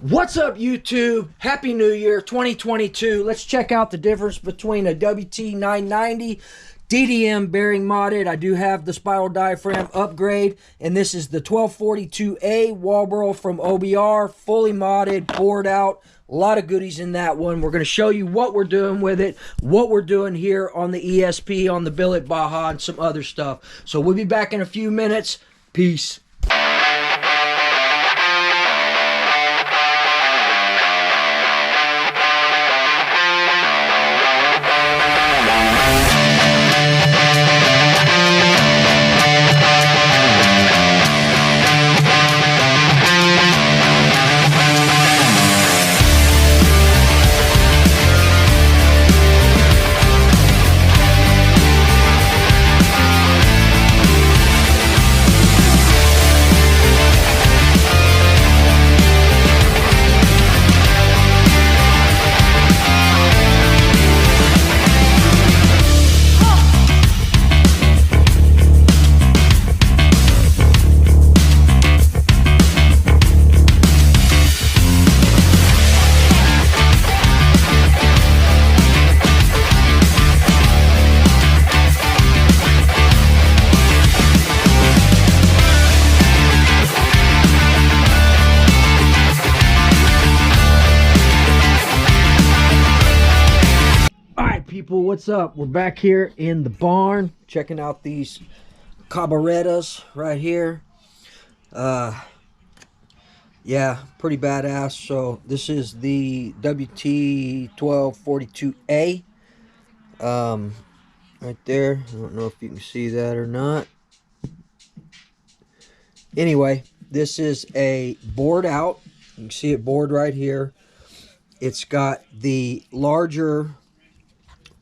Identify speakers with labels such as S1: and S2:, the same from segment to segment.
S1: What's up, YouTube? Happy New Year 2022. Let's check out the difference between a WT990 DDM bearing modded. I do have the spiral diaphragm upgrade, and this is the 1242A Walbro from OBR, fully modded, bored out. A lot of goodies in that one. We're going to show you what we're doing with it, what we're doing here on the ESP, on the billet Baja, and some other stuff. So we'll be back in a few minutes. Peace. People, what's up? We're back here in the barn checking out these Carburetors right here. Yeah, pretty badass. So this is the WT1242A right there. I don't know if you can see that or not. Anyway, this is a board out. You can see it board right here. It's got the larger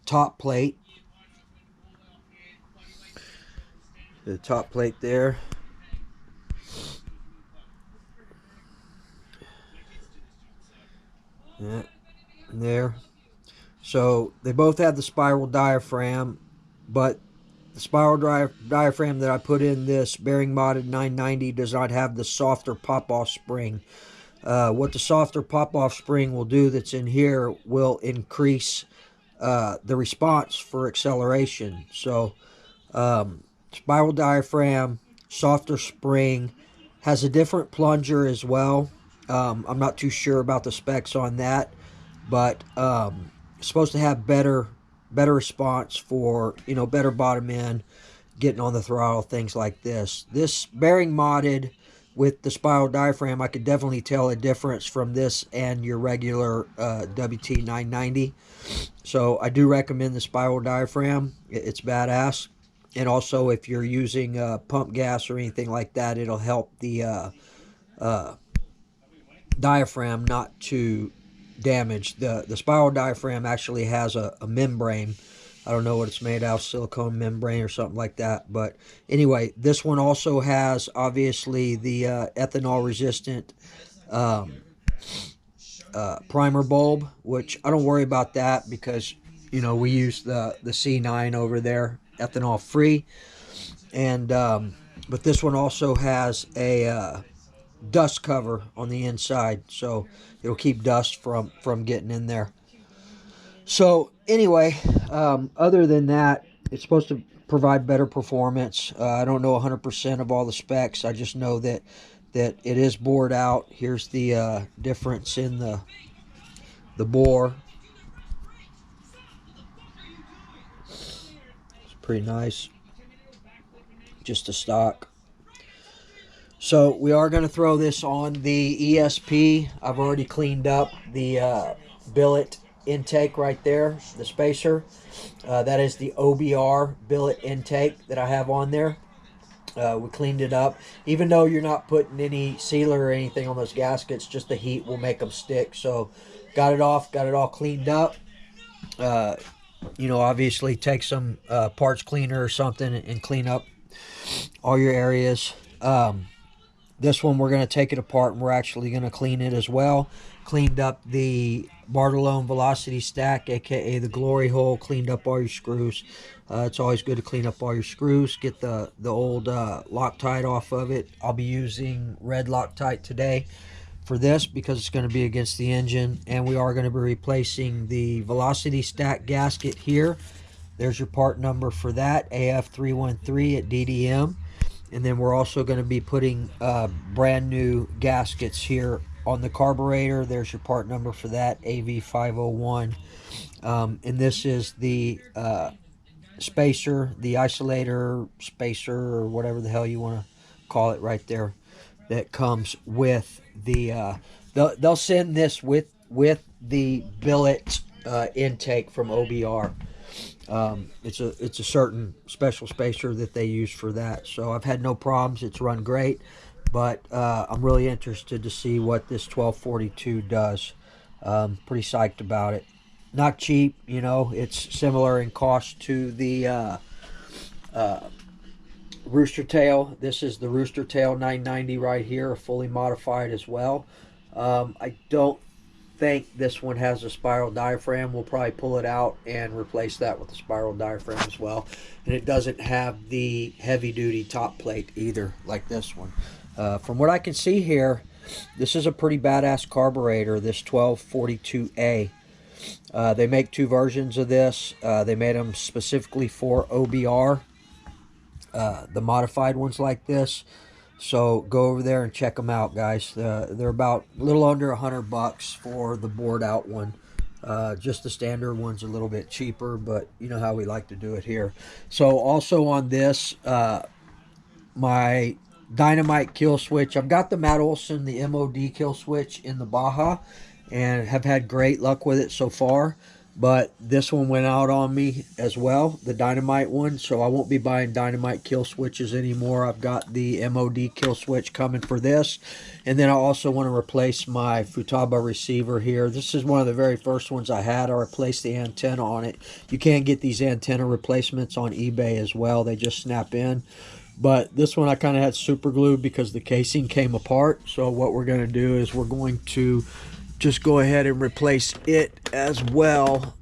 S1: top plate, the top plate there. Yeah, there. So they both have the spiral diaphragm, but the spiral diaphragm that I put in this bearing modded 990 does not have the softer pop-off spring. What the softer pop-off spring will do that's in here will increase the response for acceleration. So spiral diaphragm, softer spring, has a different plunger as well. I'm not too sure about the specs on that, but it's supposed to have better response for, you know, better bottom end, getting on the throttle, things like this. This bearing modded with the spiral diaphragm, I could definitely tell a difference from this and your regular WT990. So I do recommend the spiral diaphragm. It's badass. And also, if you're using pump gas or anything like that, it'll help the diaphragm not to damage. The spiral diaphragm actually has a membrane. I don't know what it's made out of, silicone membrane or something like that. But anyway, this one also has, obviously, the ethanol resistant primer bulb, which I don't worry about that because, you know, we use the C9 over there, ethanol free. And but this one also has a dust cover on the inside, so it'll keep dust from getting in there. So anyway, other than that, it's supposed to provide better performance. I don't know 100% of all the specs. I just know that it is bored out. Here's the difference in the bore. It's pretty nice. Just a stock. So we are going to throw this on the ESP. I've already cleaned up the billet intake right there, the spacer. That is the OBR billet intake that I have on there. We cleaned it up. Even though you're not putting any sealer or anything on those gaskets, just the heat will make them stick. So got it off, got it all cleaned up. You know, obviously take some parts cleaner or something and clean up all your areas. This one we're going to take it apart and we're actually going to clean it as well. Cleaned up the Bartolone velocity stack, aka the glory hole. Cleaned up all your screws. It's always good to clean up all your screws. Get the old Loctite off of it. I'll be using red Loctite today. for this because it's going to be against the engine, and we are going to be replacing the velocity stack gasket here. There's your part number for that, AF313 at DDM. And then we're also going to be putting brand new gaskets here on the carburetor. There's your part number for that, AV501. And this is the spacer, the isolator spacer, or whatever the hell you want to call it right there, that comes with the they'll send this with the billet intake from OBR. It's a certain special spacer that they use for that. So I've had no problems. It's run great, but I'm really interested to see what this 1242 does. Pretty psyched about it. Not cheap, you know. It's similar in cost to the Rooster Tail. This is the Rooster Tail 990 right here, fully modified as well. I don't think this one has a spiral diaphragm. We'll probably pull it out and replace that with a spiral diaphragm as well. And it doesn't have the heavy duty top plate either, like this one. From what I can see here, this is a pretty badass carburetor, this 1242A. They make two versions of this. They made them specifically for OBR, the modified ones like this. So go over there and check them out, guys. They're about a little under $100 for the bored out one. Just the standard one's a little bit cheaper, but you know how we like to do it here. So also on this, my Dynamite kill switch. I've got the Matt Olson, the MOD kill switch in the Baja, and have had great luck with it so far. But this one went out on me as well, the Dynamite one, so I won't be buying Dynamite kill switches anymore. I've got the MOD kill switch coming for this. And then I also want to replace my Futaba receiver here. This is one of the very first ones I had. I replaced the antenna on it. You can get these antenna replacements on eBay as well. They just snap in. But this one I kind of had super glue because the casing came apart. So what we're going to do is we're going to just go ahead and replace it as well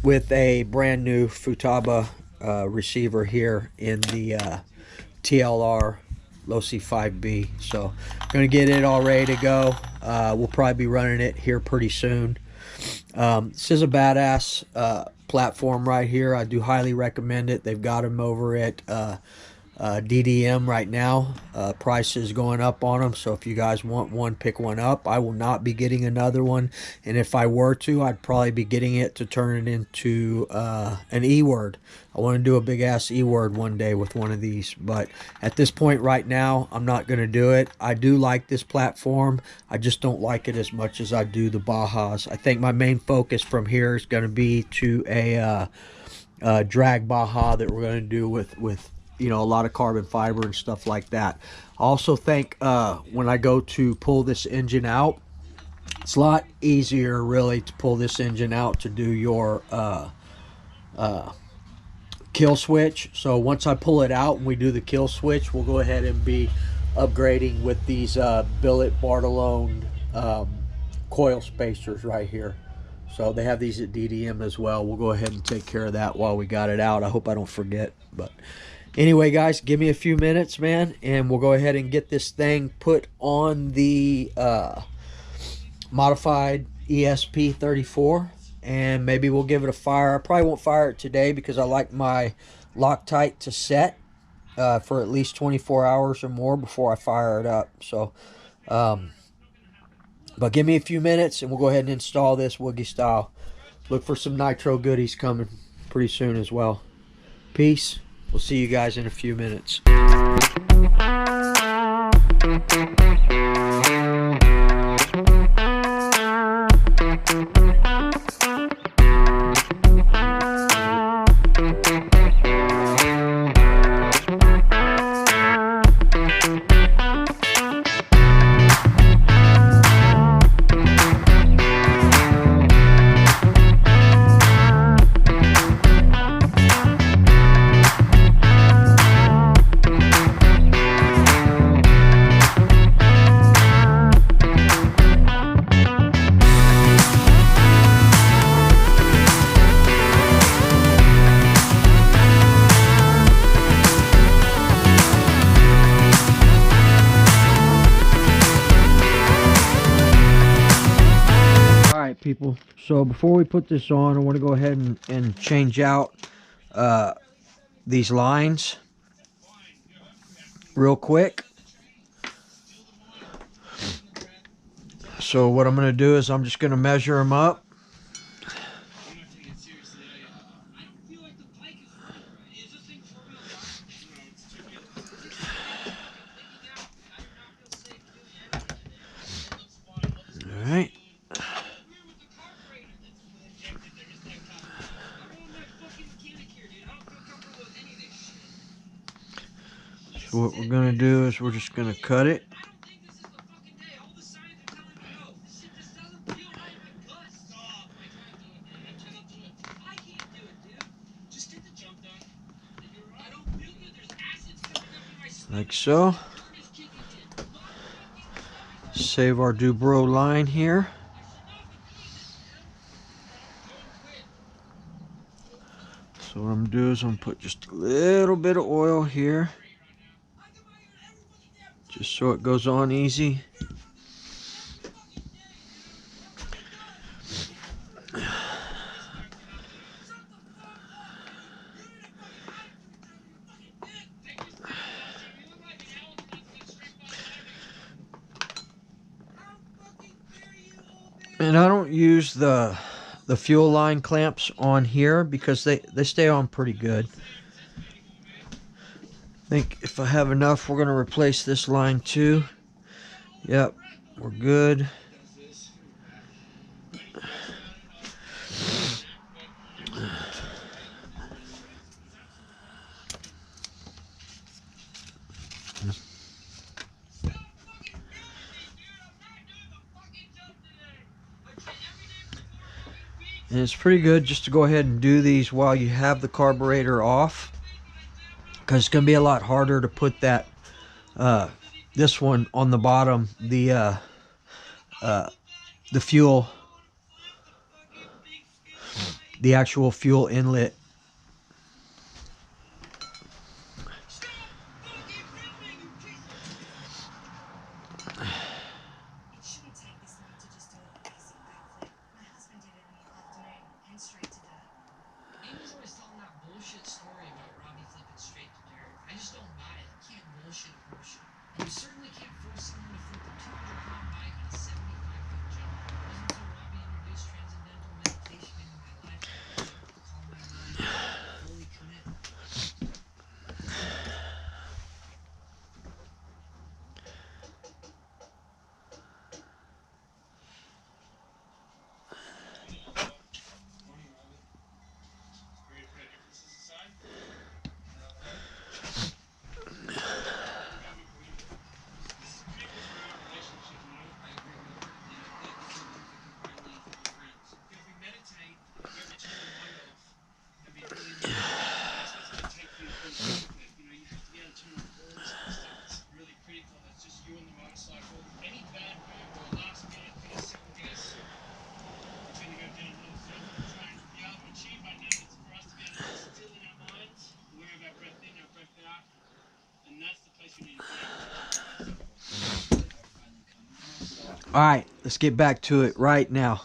S1: with a brand new Futaba receiver here in the TLR Losi 5B. So I'm going to get it all ready to go. We'll probably be running it here pretty soon. This is a badass platform right here. I do highly recommend it. They've got them over at DDM right now. Price is going up on them, so if you guys want one, pick one up. I will not be getting another one, and if I were to, I'd probably be getting it to turn it into an E-word. I want to do a big ass E-word one day with one of these, but at this point right now, I'm not going to do it. I do like this platform. I just don't like it as much as I do the Bajas. I think my main focus from here is going to be to a drag Baja that we're going to do with you know, a lot of carbon fiber and stuff like that. I also think when I go to pull this engine out, it's a lot easier really to pull this engine out to do your kill switch. So once I pull it out and we do the kill switch, we'll go ahead and be upgrading with these billet Bartolone coil spacers right here. So they have these at DDM as well. We'll go ahead and take care of that while we got it out. I hope I don't forget, but anyway, guys, give me a few minutes, man, and we'll go ahead and get this thing put on the modified ESP34, and maybe we'll give it a fire. I probably won't fire it today because I like my Loctite to set for at least 24 hours or more before I fire it up. So, but give me a few minutes, and we'll go ahead and install this Woogie style. Look for some nitro goodies coming pretty soon as well. Peace. We'll see you guys in a few minutes. people. So before we put this on, I want to go ahead and change out these lines real quick. So what I'm going to do is I'm just going to measure them up. All right. So what we're going to do is we're just going to cut it. Like so. Save our Dubrow line here. So what I'm going to do is I'm going to put just a little bit of oil here. Just so it goes on easy. And I don't use the fuel line clamps on here because they stay on pretty good. I think if I have enough, we're going to replace this line too. Yep, we're good. And it's pretty good just to go ahead and do these while you have the carburetor off, because it's going to be a lot harder to put that this one on the bottom, the fuel, the actual fuel inlet. All right, let's get back to it right now.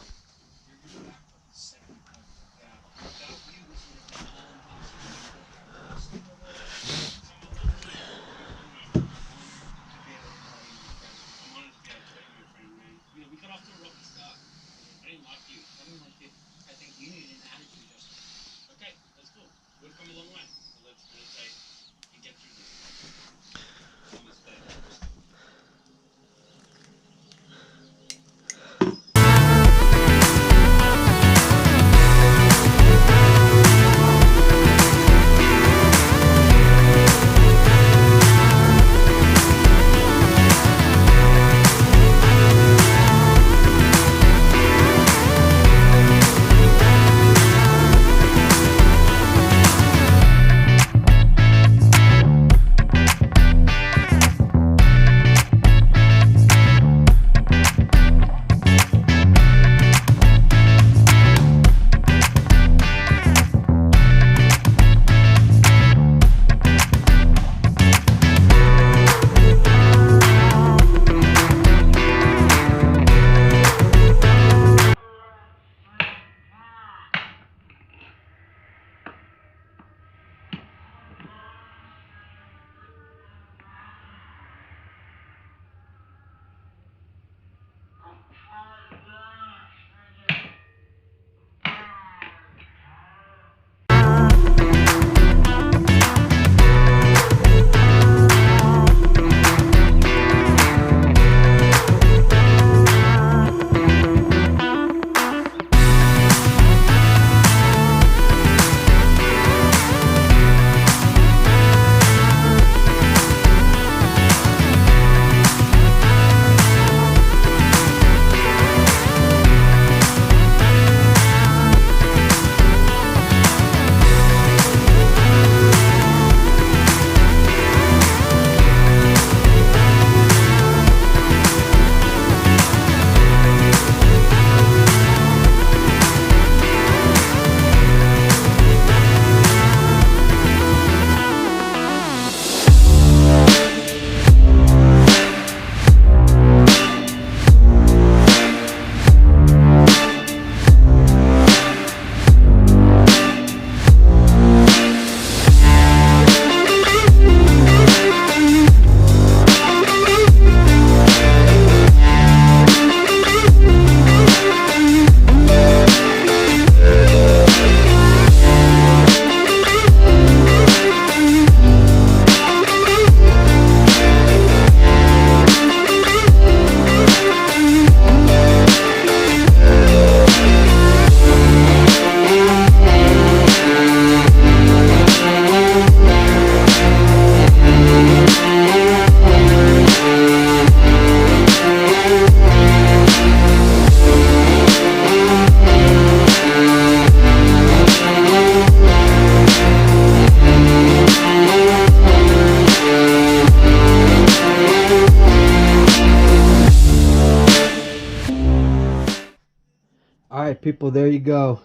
S1: Alright people, there you go.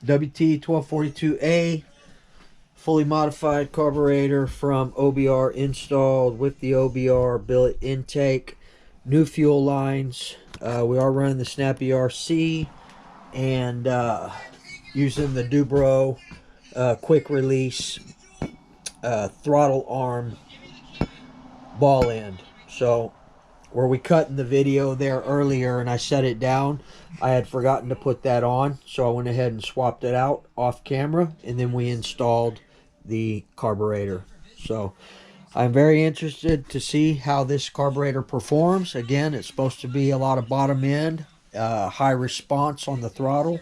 S1: WT1242A, fully modified carburetor from OBR installed with the OBR billet intake. New fuel lines. We are running the Snappy RC and using the Dubro quick release throttle arm ball end. So where we cut in the video there earlier and I set it down, I had forgotten to put that on, so I went ahead and swapped it out off camera, and then we installed the carburetor. So I'm very interested to see how this carburetor performs. Again, it's supposed to be a lot of bottom end, high response on the throttle,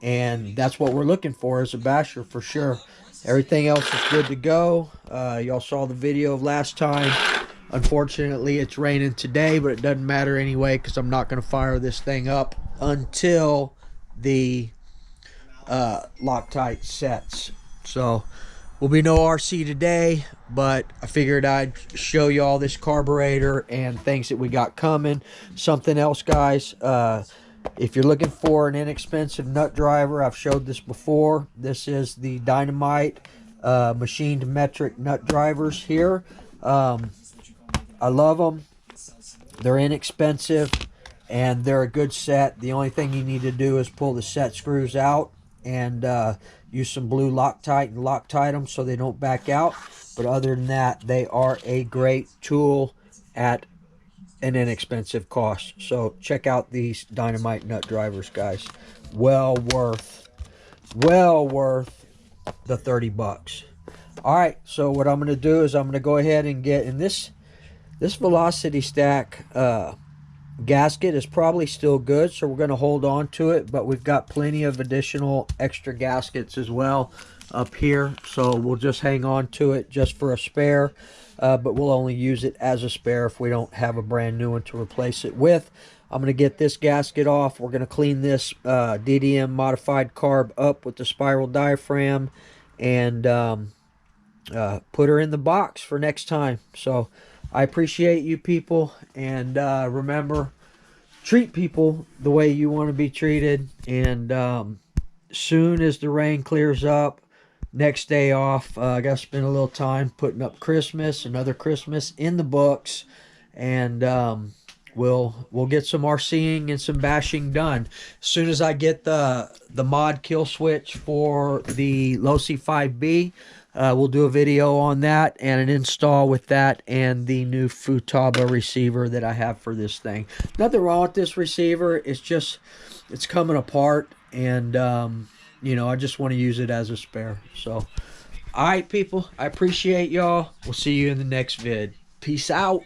S1: and that's what we're looking for as a basher for sure. Everything else is good to go. Y'all saw the video of last time. Unfortunately, it's raining today, but it doesn't matter anyway because I'm not going to fire this thing up until the Loctite sets. So, will be no RC today, but I figured I'd show you all this carburetor and things that we got coming. Something else, guys. If you're looking for an inexpensive nut driver, I've showed this before. This is the Dynamite machined metric nut drivers here. I love them. They're inexpensive and they're a good set. The only thing you need to do is pull the set screws out and use some blue Loctite and Loctite them so they don't back out. But other than that, they are a great tool at an inexpensive cost. So check out these Dynamite nut drivers, guys. Well worth the 30 bucks. All right, so what I'm going to do is I'm going to go ahead and get in this Velocity Stack gasket is probably still good, so we're going to hold on to it, but we've got plenty of additional extra gaskets as well up here, so we'll just hang on to it just for a spare, but we'll only use it as a spare if we don't have a brand new one to replace it with. I'm going to get this gasket off. We're going to clean this DDM modified carb up with the spiral diaphragm and put her in the box for next time. So I appreciate you people, and remember, treat people the way you want to be treated. And soon as the rain clears up, next day off, I got to spend a little time putting up Christmas, another Christmas in the books, and we'll get some RCing and some bashing done. As soon as I get the mod kill switch for the Losi 5B, we'll do a video on that and an install with that and the new Futaba receiver that I have for this thing. Nothing wrong with this receiver. It's just, it's coming apart, and you know, I just want to use it as a spare. So, all right, people, I appreciate y'all. We'll see you in the next vid. Peace out.